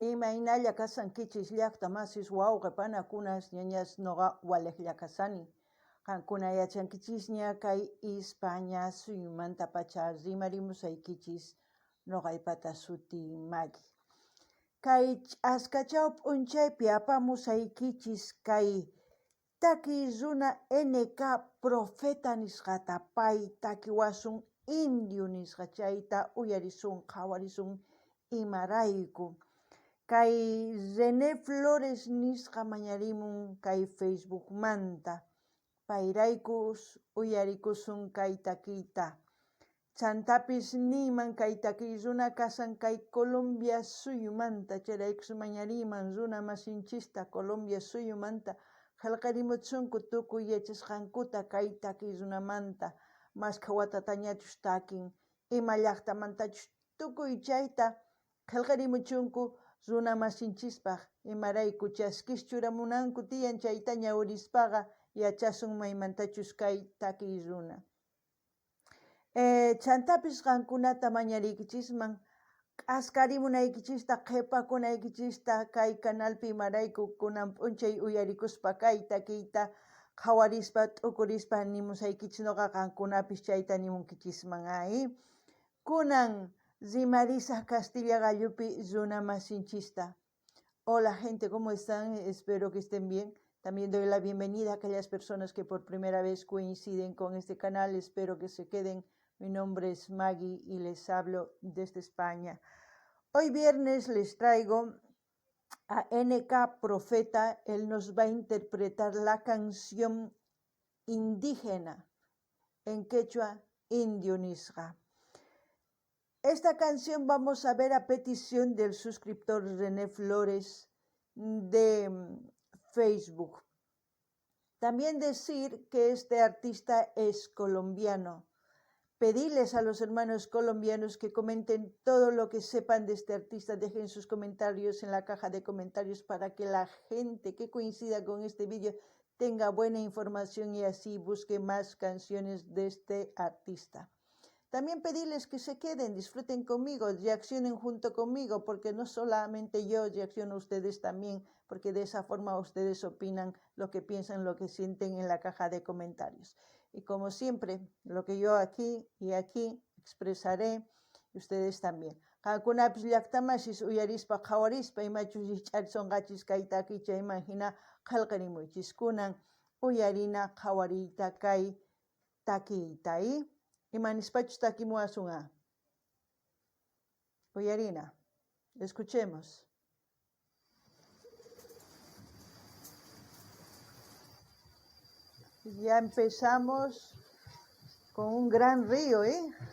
Imayna llakasankichis llaqta masis wawqipanakunas ñañas noqa waliq llakasani. Qankuna yachankichisña kay España suyumanta pacha rimarimusaykichis noqaypata suti Maggie. Kay askachaw p'unchaypi apamusaykichis kay taki runa NK Profeta nisqata pay takiwasun indio nisqa chayta uyarisun qhawarisun imarayku. Kay René Flores nisqa mañarimun kay Facebook manta. Payraykus uyarikusun kay takiyta. Chantapis niman kay takiy runa kasan kay Colombia suyumanta. Chayraykus mañariman runa masinchista Colombia suyumanta. Qillqarimuchunku tukuy yachasqankuta kay takiy runamanta. Masqa watatañachus takin ima llaqtamantachus tukuy chayta qillqarimuchunku runa masinchispaq imarayku chaskis churamunanku tiyan chayta ñawirispaqa yachasun maymantachus kay takiy runa. Chantapis qankunata mañariykichisman q'askarimunaykichista qhipakunaykichista kay kanalpi imarayku kunan p'unchay uyarikuspa kay takiyta qhawarispa t'ukurispa nimusaykichis noqa qankunapis chayta nimunkichisman kunan rimarisaq Castilla Gallupi runa masinchista. Hola gente, ¿cómo están? Espero que estén bien. También doy la bienvenida a aquellas personas que por primera vez coinciden con este canal. Espero que se queden. Mi nombre es Maggie y les hablo desde España. Hoy viernes les traigo a NK Profeta. Él nos va a interpretar la canción indígena en quechua indio nisqa. Esta canción vamos a ver a petición del suscriptor René Flores de Facebook. También decir que este artista es colombiano. Pedirles a los hermanos colombianos que comenten todo lo que sepan de este artista. Dejen sus comentarios en la caja de comentarios para que la gente que coincida con este vídeo tenga buena información y así busque más canciones de este artista. También pedirles que se queden, disfruten conmigo, reaccionen junto conmigo, porque no solamente yo reacciono, ustedes también, porque de esa forma ustedes opinan lo que piensan, lo que sienten en la caja de comentarios. Y como siempre, lo que yo aquí y aquí expresaré, ustedes también. Qankunapis llaqtamasis uyarispa qhawarispa imachus ch'arisonqachis kay takicha imagina qillqarimuychis kunan uyarina qhawariyta kay takiyta imanispachus takimuwasunqa. Uyarina, escuchemos. Ya empezamos con un gran río,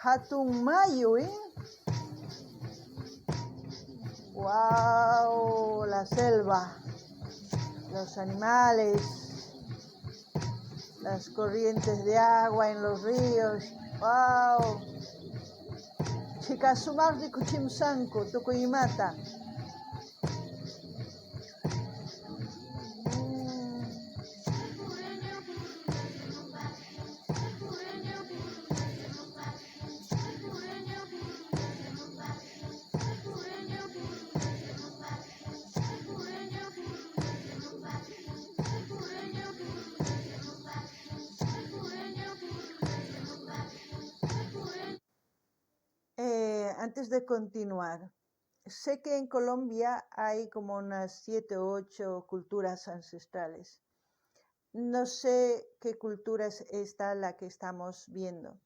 Hatunmayu, Wow, la selva, los animales, las corrientes de agua en los ríos. Wow. Chicas, sumardi kuchimsanku, tukuyimata. Antes de continuar, sé que en Colombia hay como unas 7 o 8 culturas ancestrales. No sé qué cultura es esta la que estamos viendo,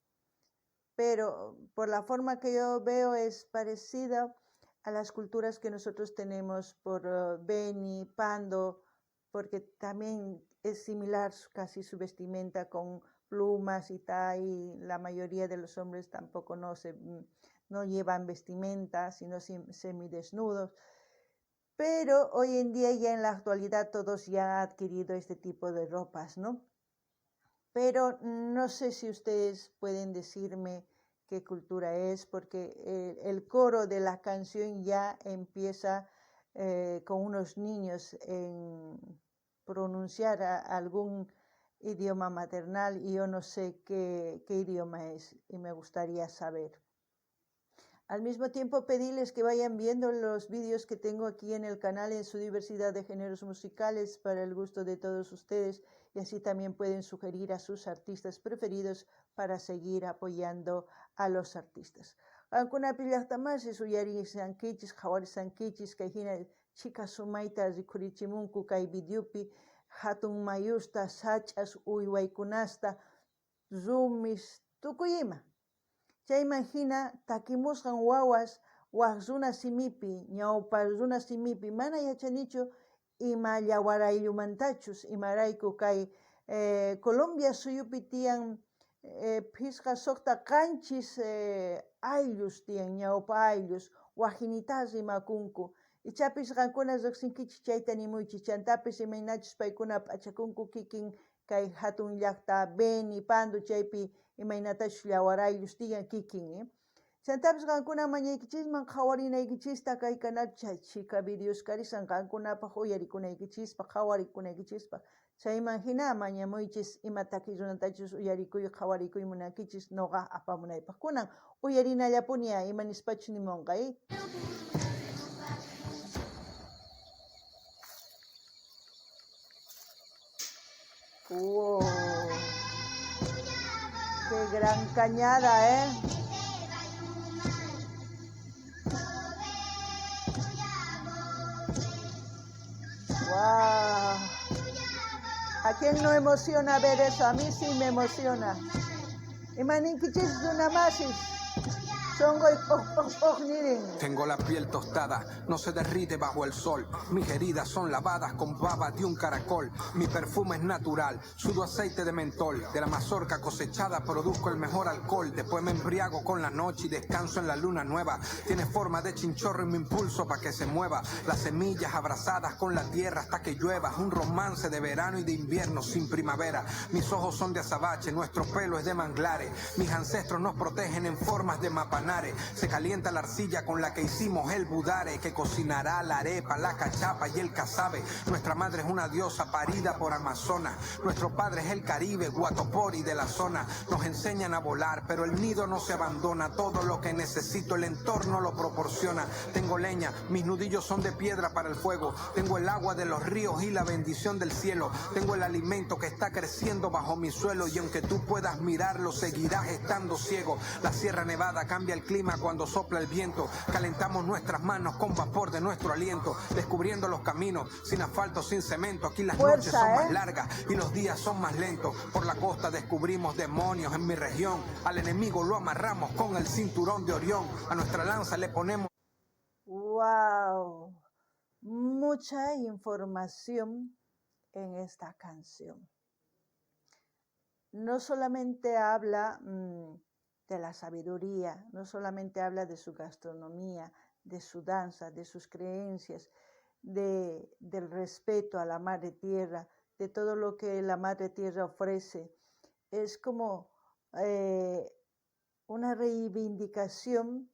pero por la forma que yo veo es parecida a las culturas que nosotros tenemos por Beni, Pando, porque también es similar casi su vestimenta con plumas y tal, y la mayoría de los hombres tampoco no llevan vestimenta, sino semidesnudos. Pero hoy en día, ya en la actualidad, todos ya han adquirido este tipo de ropas, ¿no? Pero no sé si ustedes pueden decirme qué cultura es, porque el coro de la canción ya empieza con unos niños en pronunciar algún idioma maternal y yo no sé qué idioma es y me gustaría saber. Al mismo tiempo pedirles que vayan viendo los vídeos que tengo aquí en el canal en su diversidad de géneros musicales para el gusto de todos ustedes, y así también pueden sugerir a sus artistas preferidos para seguir apoyando a los artistas. Alguna pilata más es uyari sankichis, jawari sankichis, kajina chika sumaita rikurichimunku kai videopi, hatun mayusta, sachas, uywaykunasta, zumis, tukuyima. Chayman hina takimusqan wawas waqruna simipi, ñawpa runa simipi, mana yachanichu ima llawarayllumantachus, imarayku kay Colombia suyupi tiyan phisqa suqta qanchis ayllus tiyan, ñawpa ayllus, wajinitas rimakunku. Ichapis qankuna riqsinkichis chayta nimuychis, chantapis imaynachus paykuna p'achakunku kikin kay hatun llaqta Beni, Pandu chaypi imaynatash llawarayllus tiyan kikin. Chantapis qankuna mañaykichisman qhawarinaykichista kay canal chaychika videos karisan qankunapaq uyarikunaykichispa qhawarikunaykichispa. Chayman hina mañamuychis imataki runatachus uyarikuy qhawarikuy munankichis noqa apamunaypaq kunan uyarinallapunia imanispachu nimunqay. Wow. Qué gran cañada, Wow. ¿A quién no emociona ver eso? A mí sí me emociona. Imaninkichis dunamasis. Tengo la piel tostada, no se derrite bajo el sol. Mis heridas son lavadas con baba de un caracol. Mi perfume es natural, sudo aceite de mentol. De la mazorca cosechada produzco el mejor alcohol. Después me embriago con la noche y descanso en la luna nueva. Tiene forma de chinchorro y me impulso para que se mueva. Las semillas abrazadas con la tierra hasta que llueva. Un romance de verano y de invierno sin primavera. Mis ojos son de azabache, nuestro pelo es de manglares. Mis ancestros nos protegen en formas de mapanare. Se calienta la arcilla con la que hicimos el budare, que cocinará la arepa, la cachapa y el casabe. Nuestra madre es una diosa parida por Amazonas. Nuestro padre es el Caribe, Guatopori de la zona. Nos enseñan a volar, pero el nido no se abandona. Todo lo que necesito el entorno lo proporciona. Tengo leña, mis nudillos son de piedra para el fuego. Tengo el agua de los ríos y la bendición del cielo. Tengo el alimento que está creciendo bajo mi suelo, y aunque tú puedas mirarlo, seguirás estando ciego. La Sierra Nevada cambia el clima cuando sopla el viento. Calentamos nuestras manos con vapor de nuestro aliento, descubriendo los caminos sin asfalto, sin cemento. Aquí las noches son más largas y los días son más lentos. Por la costa descubrimos demonios en mi región. Al enemigo lo amarramos con el cinturón de Orión. A nuestra lanza le ponemos... ¡Wow! Mucha información en esta canción. No solamente habla de la sabiduría, no solamente habla de su gastronomía, de su danza, de sus creencias, del respeto a la Madre Tierra, de todo lo que la Madre Tierra ofrece. Es como una reivindicación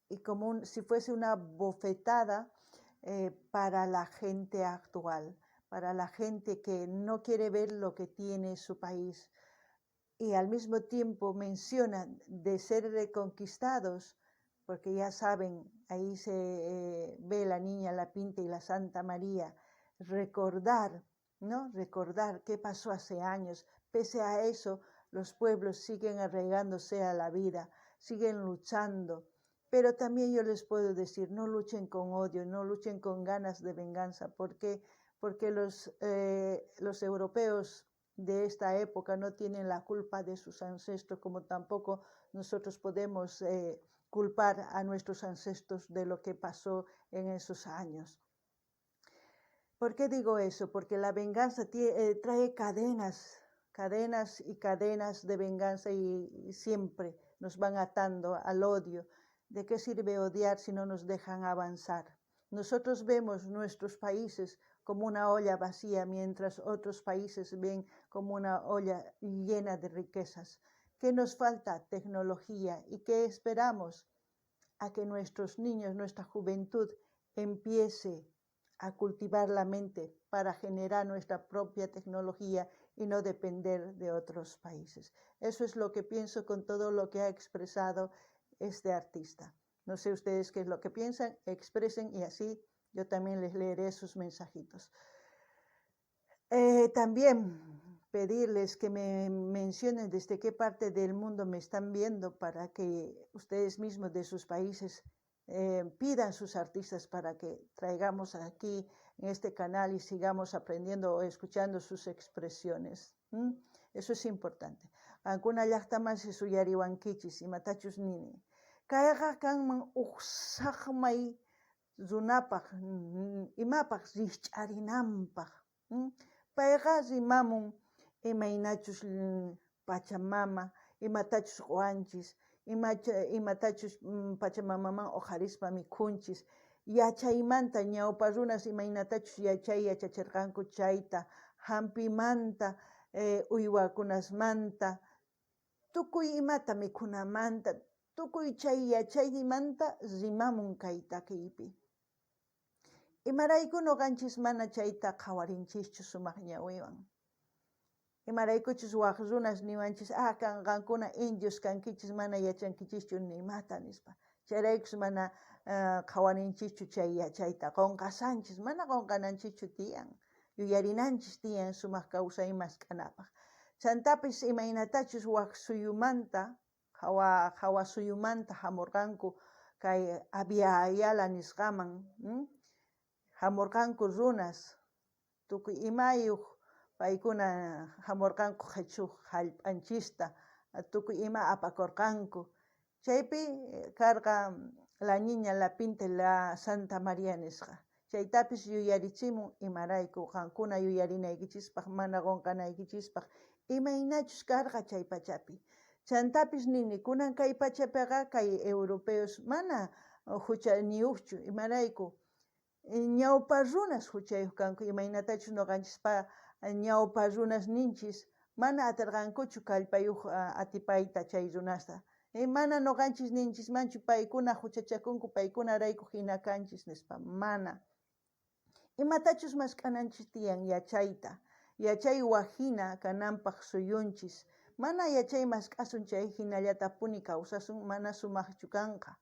y como si fuese una bofetada para la gente actual, para la gente que no quiere ver lo que tiene su país. Y al mismo tiempo mencionan de ser reconquistados, porque ya saben, ahí se ve la Niña, la Pinta y la Santa María, recordar, ¿no? Recordar qué pasó hace años. Pese a eso, los pueblos siguen arraigándose a la vida, siguen luchando. Pero también yo les puedo decir, no luchen con odio, no luchen con ganas de venganza, porque los europeos de esta época no tienen la culpa de sus ancestros, como tampoco nosotros podemos culpar a nuestros ancestros de lo que pasó en esos años. ¿Por qué digo eso? Porque la venganza trae cadenas y cadenas de venganza y siempre nos van atando al odio. ¿De qué sirve odiar si no nos dejan avanzar? Nosotros vemos nuestros países como una olla vacía, mientras otros países ven como una olla llena de riquezas. ¿Qué nos falta? Tecnología. ¿Y qué esperamos? A que nuestros niños, nuestra juventud, empiece a cultivar la mente para generar nuestra propia tecnología y no depender de otros países. Eso es lo que pienso con todo lo que ha expresado este artista. No sé ustedes qué es lo que piensan, expresen y así yo también les leeré sus mensajitos. También pedirles que me mencionen desde qué parte del mundo me están viendo para que ustedes mismos de sus países pidan sus artistas para que traigamos aquí en este canal y sigamos aprendiendo o escuchando sus expresiones. Eso es importante. Alguna llaqta más es uyariwankichis y matachus nini. Kayqa kanman uqsaqmay runapaq imapaq rishch'arinanpaq. Payqa rimamun imaynachus Pachamama, imatachus quwanchis, imatachus Pachamamaman uqharispa mikhunchis, yachaymanta ñawpa runas imaynatachus yachachirqanku chayta, hampimanta, uywakunasmanta, tukuy imata mikhunamanta, tukuy chay yachaymanta rimamun kay takiypi. Imarayku nuqanchis mana chayta qhawarinchikchu sumaq ñawiwan. Imaraykuchus waq runas niwanchis, qankuna indios kankichis mana yachankichischu nimata nispa. Chayraykus mana qhawarinchikchu chay yachayta, qunqasanchis, mana qunqananchikchu tiyan, yuyarinanchis tiyan sumaq kawsay maskanapaq. Chantapis imaynatachus waq suyumanta, hawa suyumanta hamurqanku kay Abya Ayala nisqaman, hamurqanku runas, tukuy imayuq paykuna hamurqanku qhichuk hallp'anchista, tukuy ima apakurqanku. Chaypi karqa la niña la pinta la Santa María nisqa. Chaytapis yuyarichimun imarayku qankuna yuyarinaykichispaq, mana qunqanaykichispaq, imaynachus karqa chay pachapi. Chantapis nini, kunan kay pachapiqa kay europeos mana huchaniyuqchu imarayku. Ñawpa runas huchayuq kanku, imaynatachus nuqanchispa ñawpa runas ninchis, mana atirqankuchu kallpayuq atipayta chay runasta. Mana nuqanchis ninchismanchu paykuna huchachakunku, paykuna rayku hina kanchis nispa, mana. Imatachus maskananchis tiyan yachayta, yachay wajina kananpaq suyunchis, mana yachay maskasun chay hinallata puni kawsasun, mana sumaqchu kanqa.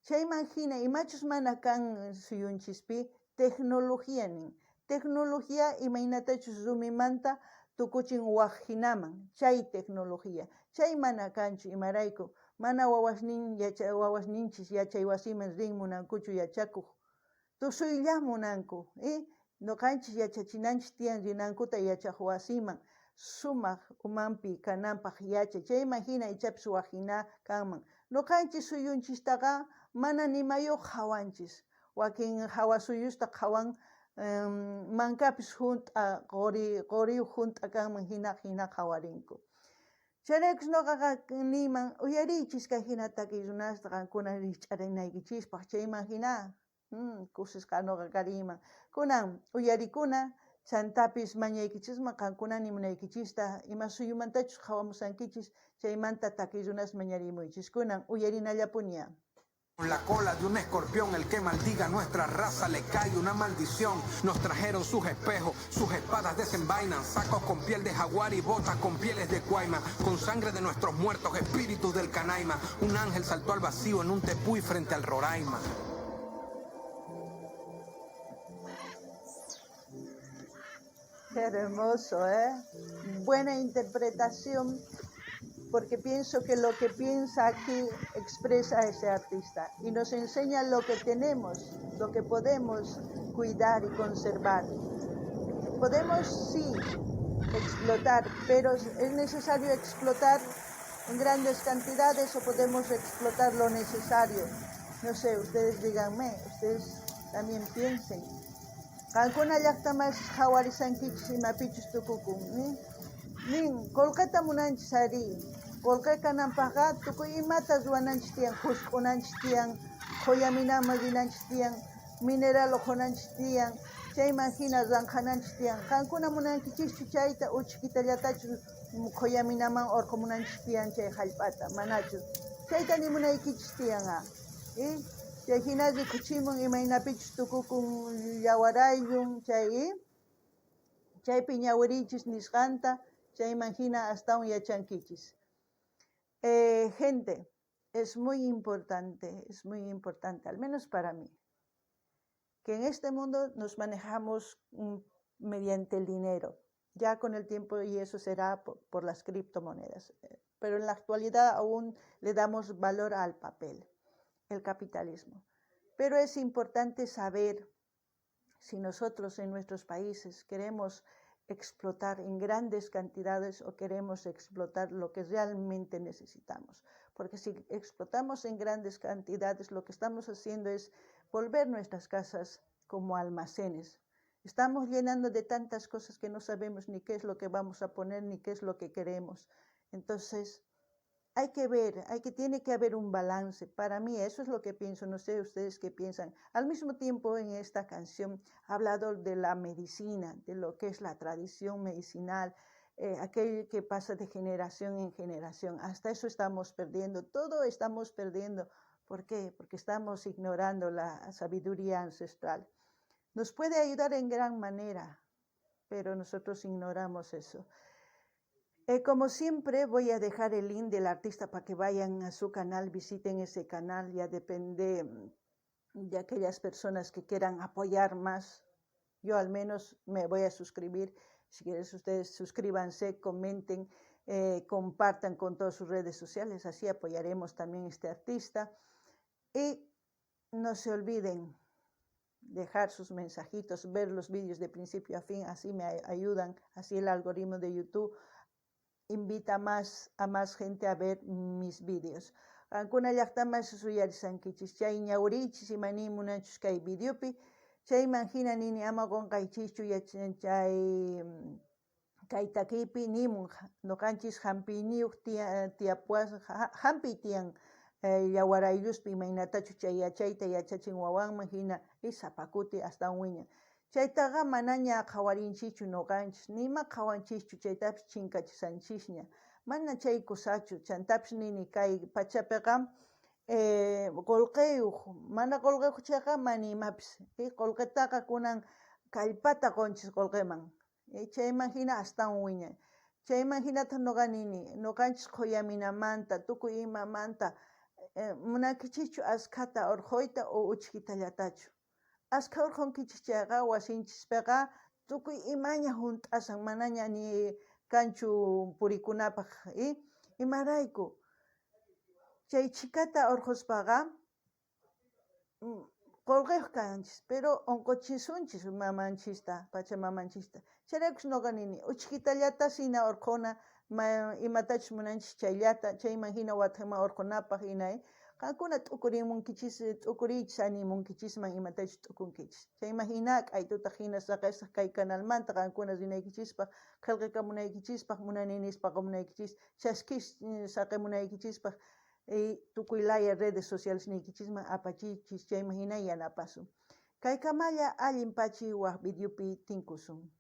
Chayman hina imachus mana kan suyunchispi, tecnología nin. Tecnología imaynatachus rumimanta tukuchin waqhinaman, chay tecnología. Chay mana kanchu imarayku, mana wawasninchis yachay wasiman rin munankuchu yachakuq. Tusuylla munanku, nuqanchis yachachinanchis tiyan rinankuta yachaq wasiman, sumaq umanpi kananpaq yachay. Chayman hina ichapis waqhina kanman. Nuqanchis suyunchistaqa mana nimayuq hawanchis. Wakin hawa suyusta hawan mankapis junta qoriy junta kanman hina hawarinku. Chayraykus nuqaqa niman uyariychis kay hinata kay runasta qankuna rishch'arinaykichispaq chayman hina kusisqa nuqa kariman. Kunan uyarikuna chantapis mañaykichisman qankuna nimunaykichista ima suyumantachus hawamusankichis chaymanta takiy runas mañarimuychis. Kunan uyarinallapuña. Con la cola de un escorpión, el que maldiga nuestra raza le cae una maldición. Nos trajeron sus espejos, sus espadas desenvainan, sacos con piel de jaguar y botas con pieles de cuaima, con sangre de nuestros muertos, espíritus del canaima. Un ángel saltó al vacío en un tepuy frente al Roraima. Qué hermoso, Buena interpretación, porque pienso que lo que piensa aquí expresa ese artista y nos enseña lo que tenemos, lo que podemos cuidar y conservar. Podemos, sí, explotar, pero es necesario explotar en grandes cantidades o podemos explotar lo necesario. No sé, ustedes díganme, ustedes también piensen. Qankuna llaqtamas hawarisankichis imapichus tukukun, nin qullqita munanchis ari, qullqi kananpaqqa tukuy imata ruwananchis tiyan, husk'unanchis tiyan, quyaminaman rinanchis tiyan, mineral uqunanchis tiyan, chayman hina ranqananchis tiyan. Qankuna munankichischu chayta uchkitallatachu quyaminaman urqumunanchis tiyan chay hallp'ata, manachu. Chayta nimunaykichis tiyanqa, chay hina rikuchimun imaynapichus tukukun yawarayllun chaypi ñawiriychis nisqanta chayman hina astawan yachankichis. Gente, es muy importante, al menos para mí, que en este mundo nos manejamos mediante el dinero, ya con el tiempo, y eso será por las criptomonedas, pero en la actualidad aún le damos valor al papel, el capitalismo. Pero es importante saber si nosotros en nuestros países queremos explotar en grandes cantidades o queremos explotar lo que realmente necesitamos. Porque si explotamos en grandes cantidades, lo que estamos haciendo es volver nuestras casas como almacenes. Estamos llenando de tantas cosas que no sabemos ni qué es lo que vamos a poner ni qué es lo que queremos. Entonces, hay que ver, tiene que haber un balance. Para mí eso es lo que pienso, no sé ustedes qué piensan. Al mismo tiempo en esta canción ha hablado de la medicina, de lo que es la tradición medicinal, aquel que pasa de generación en generación. Hasta eso estamos perdiendo, todo estamos perdiendo. ¿Por qué? Porque estamos ignorando la sabiduría ancestral. Nos puede ayudar en gran manera, pero nosotros ignoramos eso. Como siempre voy a dejar el link del artista para que vayan a su canal, visiten ese canal, ya depende de aquellas personas que quieran apoyar más. Yo al menos me voy a suscribir, si quieren ustedes suscríbanse, comenten, compartan con todas sus redes sociales, así apoyaremos también a este artista. Y no se olviden dejar sus mensajitos, ver los vídeos de principio a fin, así me ayudan, así el algoritmo de YouTube invita a más gente a ver mis vídeos. Ankuna llaqtaman susuyarisankichis, chay ñawrichis imani munanchus kay videopi, chayman hina nini ama qunqaychischu chay kay takipi nimun nuqanchis hampiniyuq tiyapuas hampi tiyan yawarayllospi imaynatachu chay yachayta yachachin wawanman hina sapakuti astawan wiñan. Chaytaqa manaña qhawarinchichu nuqanchis, nima qhawanchischu chaytapish chinkachisachishña. Mana chay kusachu, chantapish nini kay pachapiqa qullqiyuq, mana qullqiyuq chayqa mana imapis. Qullqitaqa kunan kallpata qunchis qullqiman. Chayman hina astawan wiñan. Chayman hinata nuqa nini, nuqanchis quyaminamanta, tukuy imamanta munankichikchu askata urquyta o uchkitallatachu. Askha urqunkichik chayqa wasinchispiqa tukuy imaña hunt'asan manaña ni kanchu purikunapaq imarayku chay chikata urquspaqa qullqiyuq kanchis pero unquchisunchis mamanchista, pachamamanchista. Chayraykus nuqa nini uchkitallata sina urquna imatachus munanchis chayllata, chayman hina wathaman urqunapaq hina qankuna t'ukurimunkichis, t'ukuriychis animunkichisman imatachus t'ukunkichis. Chayman hina k'aytuta hina saqaysaq kay canalmanta qankuna rinaykichispaq, qillqikamunaykichispaq, munaninispaqa munaykichis, chasquish saqimunaykichispaq, tukuy laya redes sociales niykichisman apachichis, chayman hina yanapasun. Kay kamalla allin pachiwaq videopi tinkusun.